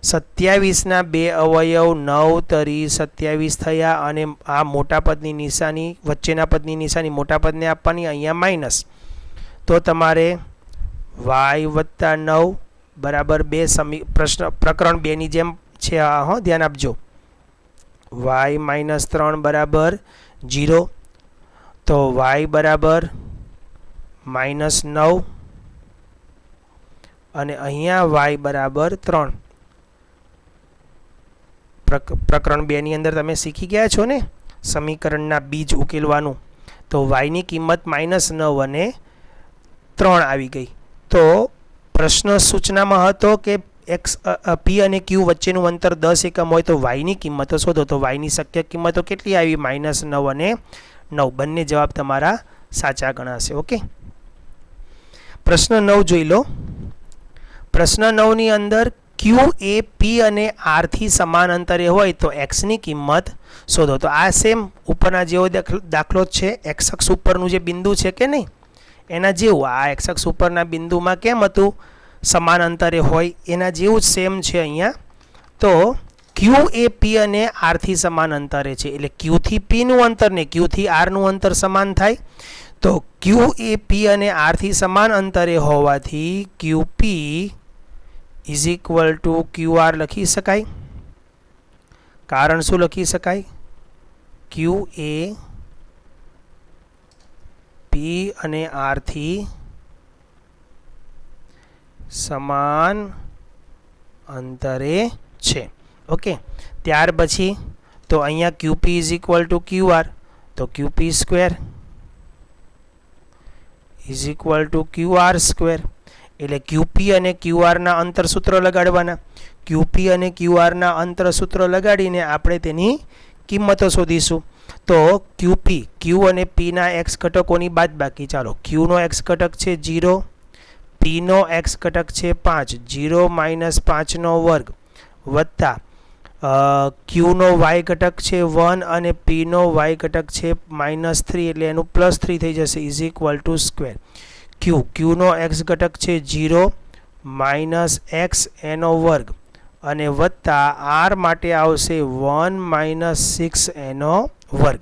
27ના 2 અવયવ 9 તરી 27 થયા અને આ મોટા પદની નિશાની, વચ્ચેના પદની નિશાની મોટા પદને આપવાની, અહીંયા માઇનસ। તો તમારે વાય વત્તા 9 બરાબર 2 પ્રકરણ 2 ની જેમ છે, હા ધ્યાન આપજો। વાય માઇનસ 3 બરાબર 0, તો વાય બરાબર માઇનસ 9 અને અહીંયા વાય બરાબર 3। પ્રકરણ 2 ની અંદર તમે શીખી ગયા છો ને સમીકરણના બીજ ઉકેલવાનું। તો વાયની કિંમત માઇનસ 9 અને 3 આવી ગઈ। તો પ્રશ્ન સૂચનામાં હતો કે એક્સ પી અને ક્યુ વચ્ચેનું અંતર 10 એકમ હોય તો વાયની કિંમતો શોધો। તો વાયની શક્ય કિંમતો કેટલી આવી? માઇનસ 9 અને 9, બંને જવાબ તમારા સાચા ગણાશે। ઓકે, પ્રશ્ન 9 જોઈ લો। પ્રશ્ન 9 ની અંદર ક્યુ એ પી અને આર થી સમાન અંતરે હોય તો એક્સની કિંમત શોધો। તો આ સેમ ઉપરના જેવો દાખલો જ છે। એક્સ અક્ષ ઉપરનું જે બિંદુ છે કે નહીં એના જેવું, આ એક્સ અક્ષ ઉપરના બિંદુમાં કેમ હતું સમાન અંતરે હોય એના જેવું જ સેમ છે અહીંયા। તો ક્યુ એ પી અને આર થી સમાન અંતરે છે એટલે ક્યુ થી પી નું અંતર ને ક્યુ થી આર નું અંતર સમાન થાય। તો ક્યુ એ પી અને આર થી સમાન અંતરે હોવાથી Q P is equal to Q R લખી શકાય। કારણ શું લખી શકાય? ક્યુ એ પી અને આર થી સમાન અંતરે છે। ઓકે, ત્યાર પછી તો અહીંયા QP is equal two QR, તો QP square is equal two QR square એટલે QP અને QR ના અંતર સૂત્ર લગાડવાના। QP અને QR ના અંતર સૂત્ર લગાડીને આપણે તેની કિંમતો શોધીશું। તો QP, Q અને P ના x ઘટકોની બાદબાકી, ચાલો Q નો x ઘટક છે 0, P નો x ઘટક છે 5, 0 માઇનસ 5 નો વર્ગ વત્તા Q નો y ઘટક છે 1 અને P નો y ઘટક છે -3 એટલે એનું +3 થઈ જશે is equal to square. Q નો x ઘટક છે 0 માઇનસ x એનો વર્ગ અને વત્તા r માટે આવશે 1 માઇનસ 6 એનો વર્ગ।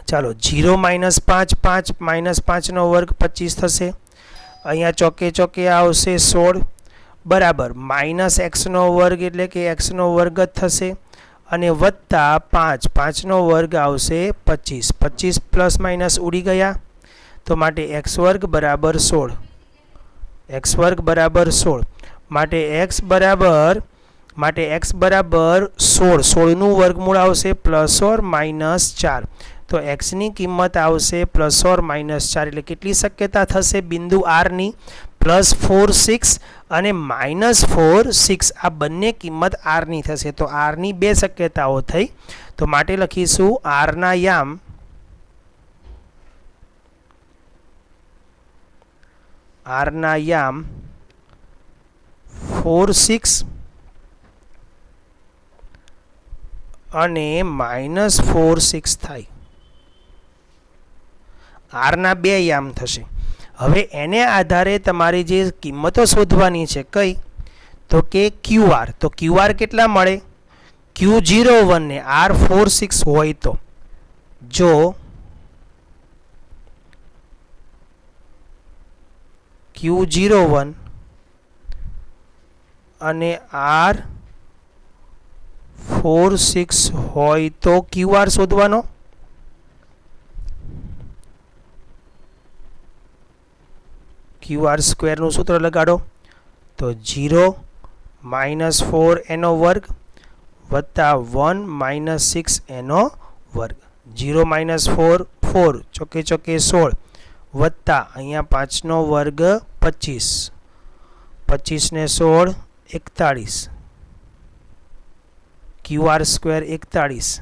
ચાલો 0 માઇનસ 5, 5 માઇનસ 5 નો વર્ગ 25 થશે। અહીંયા ચોકે ચોકે આવશે 16 બરાબર માઇનસ x નો વર્ગ એટલે કે x નો વર્ગ જ થશે અને વત્તા 5, 5 નો વર્ગ આવશે 25, 25 પ્લસ માઇનસ ઉડી ગયા તો માટે x વર્ગ બરાબર 16, x વર્ગ બરાબર 16 માટે x બરાબર 16, 16 નું વર્ગમૂળ આવશે +or-4 તો x ની કિંમત આવશે +or-4 એટલે કેટલી શક્યતા થશે બિંદુ r ની? +4 6 અને -4 6 આ બંને કિંમત r ની થશે। તો r ની બે શક્યતાઓ થઈ તો માટે લખીશું r ના યામ -4 6 અને -4 6 થાય। r ના બે યામ થશે। હવે એને આધારે તમારી જે કિંમતો શોધવાની છે કઈ? તો કે QR, તો QR કેટલા મળે? Q01 ને R46 હોય તો જો Q01 અને R46 હોય તો QR શોધવાનો. QR સ્ક્વેરનું સૂત્ર લગાડો તો 0 -4 એનો વર્ગ વત્તા 1 -6 એનો વર્ગ. 0 -4 4 ચોકે ચોકે 16 વત્તા અહીંયા 5નો વર્ગ 25, 25 ને 16 41, QR સ્ક્વેર 41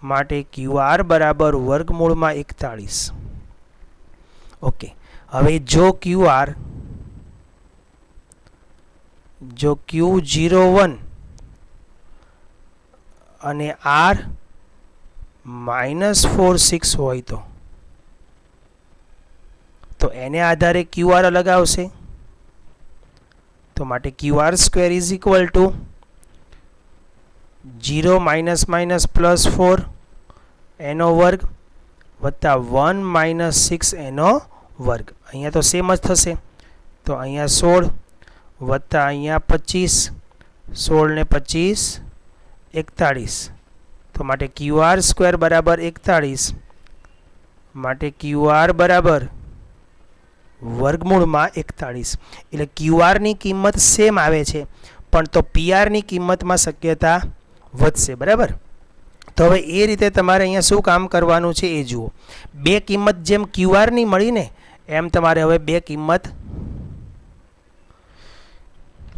માટે QR બરાબર વર્ગમૂળમાં 41. ઓકે, હવે જો Q01 અને R-46 હોય તો એને આધારે QR અલગ આવશે. તો માટે QR square is equal two 0 - +4 એનો વર્ગ વત્તા 1 - 6 એનો વર્ગ. અહીંયા તો સેમ જ થશે. તો અહીંયા 16 વત્તા અહીંયા 25, 16 ને 25 41. તો માટે QR સ્ક્વેર બરાબર 41 માટે QR બરાબર વર્ગમૂળમાં 41. એટલે QR ની કિંમત સેમ આવે છે પણ તો PR ની કિંમતમાં શક્યતા વધશે. બરાબર. તો હવે એ રીતે તમારે અહીંયા શું કામ કરવાનું છે એ જુઓ. બે કિંમત જેમ QR ની મળીને એમ તમારે હવે બે કિંમત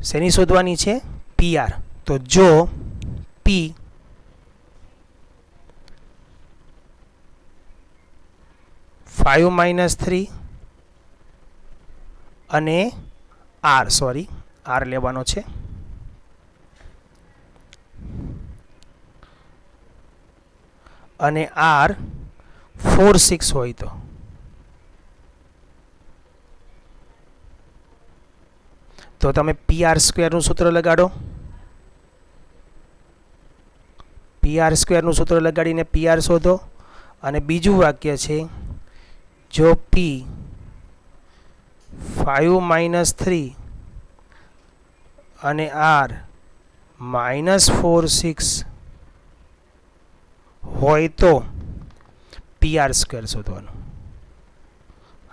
શેની શોધવાની છે? PR. તો જો P 5 - 3 અને R લેવાનો છે. અને R46 હોય તો તમે PR સ્ક્વેરનું સૂત્ર લગાડો. PR સ્ક્વેરનું સૂત્ર લગાડીને PR શોધો. અને બીજું વાક્ય છે જો P 5 - 3 અને R-46 હોય તો PR સ્ક્વેર શોધવાનો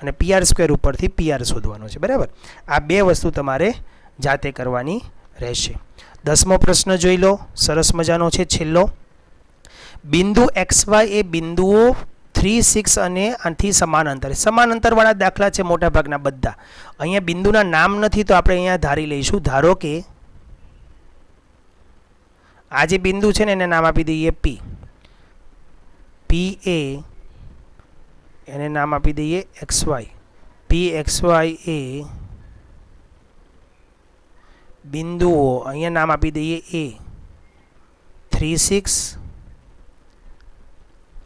અને PR સ્ક્વેર ઉપરથી PR શોધવાનો છે. બરાબર. આ બે વસ્તુ તમારે જાતે કરવાની રહેશે. 10મો પ્રશ્ન જોઈ લો. સરસ મજાનો છે છેલ્લો. બિંદુ XY એ બિંદુઓ 3, 6 અને આથી સમાન અંતરવાળા દાખલા છે મોટા ભાગના બધા. અહીંયા બિંદુના નામ નથી તો આપણે અહીંયા ધારી લઈશું. ધારો કે આ જે બિંદુ છે ને એને નામ આપી દઈએ P. PA એને નામ આપી દઈએ XY. PXY એ બિંદુઓ અહીંયા નામ આપી દઈએ A 3, 6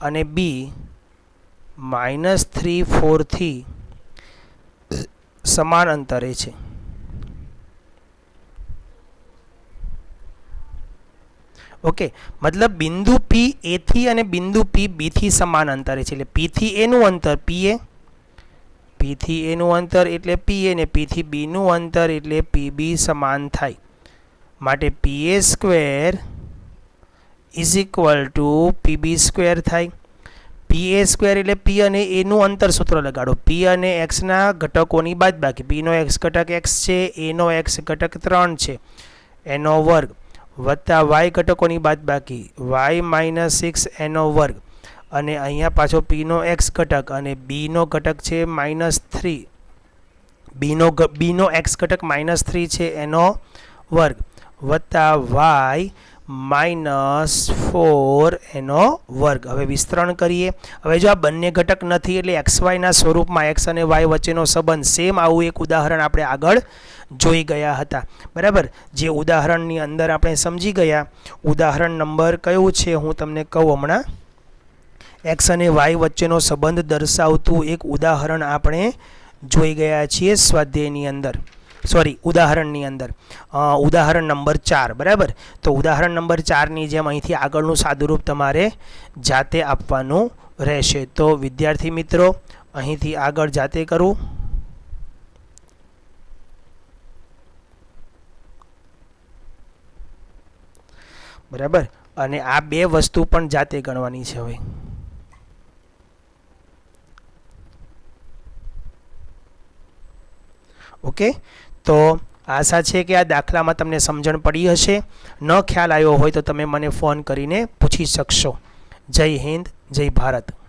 અને B -3, 4 થી સમાન અંતરે છે. ઓકે, મતલબ બિંદુ P A થી અને બિંદુ P B થી સમાન અંતરે છે. એટલે P થી A નું અંતર PA, P થી A નું અંતર એટલે PA ને P થી B નું અંતર એટલે PB સમાન થાય. માટે PA square is equal two PB square થાય. PA સ્ક્વેર એટલે P અને A નું અંતર સૂત્ર લગાડો. P અને X ના ઘટકોની બાદબાકી. P નો X ઘટક X છે, A નો X ઘટક 3 છે એનો વર્ગ વત્તા Y ઘટકોની બાદબાકી Y -6 એનો વર્ગ અને અહીંયા પાછો P નો X ઘટક અને B નો ઘટક છે -3. B નો X ઘટક -3 છે એનો વર્ગ વત્તા Y -4 એનો વર્ગ. હવે વિસ્તરણ કરીએ. હવે જો આ બંને ઘટક નથી એટલે XY ના સ્વરૂપમાં X અને Y વચ્ચેનો સંબંધ સેમ આવું એક ઉદાહરણ આપણે આગળ જોઈ ગયા હતા. બરાબર. જે ઉદાહરણની અંદર આપણે સમજી ગયા. ઉદાહરણ નંબર કયું છે હું તમને કહું હમણાં. X અને Y વચ્ચેનો સંબંધ દર્શાવતું એક ઉદાહરણ આપણે જોઈ ગયા છીએ સ્વાધ્યાયની અંદર. ઉદાહરણની અંદર. ઉદાહરણ નંબર 4. બરાબર. તો ઉદાહરણ નંબર 4ની જેમ અહીંથી આગળનું સાદુરૂપ તમારે જાતે આપવાનું રહેશે. તો વિદ્યાર્થી મિત્રો અહીંથી આગળ જાતે કરું. બરાબર. અને આ બે વસ્તુ પણ જાતે ગણવાની છે હવે. ઓકે, તો આશા છે કે આ દાખલામાં તમને સમજણ પડી હશે. ન ખ્યાલ આવ્યો હોય તો તમે મને ફોન કરીને પૂછી શકશો. જય હિન્દ, જય ભારત.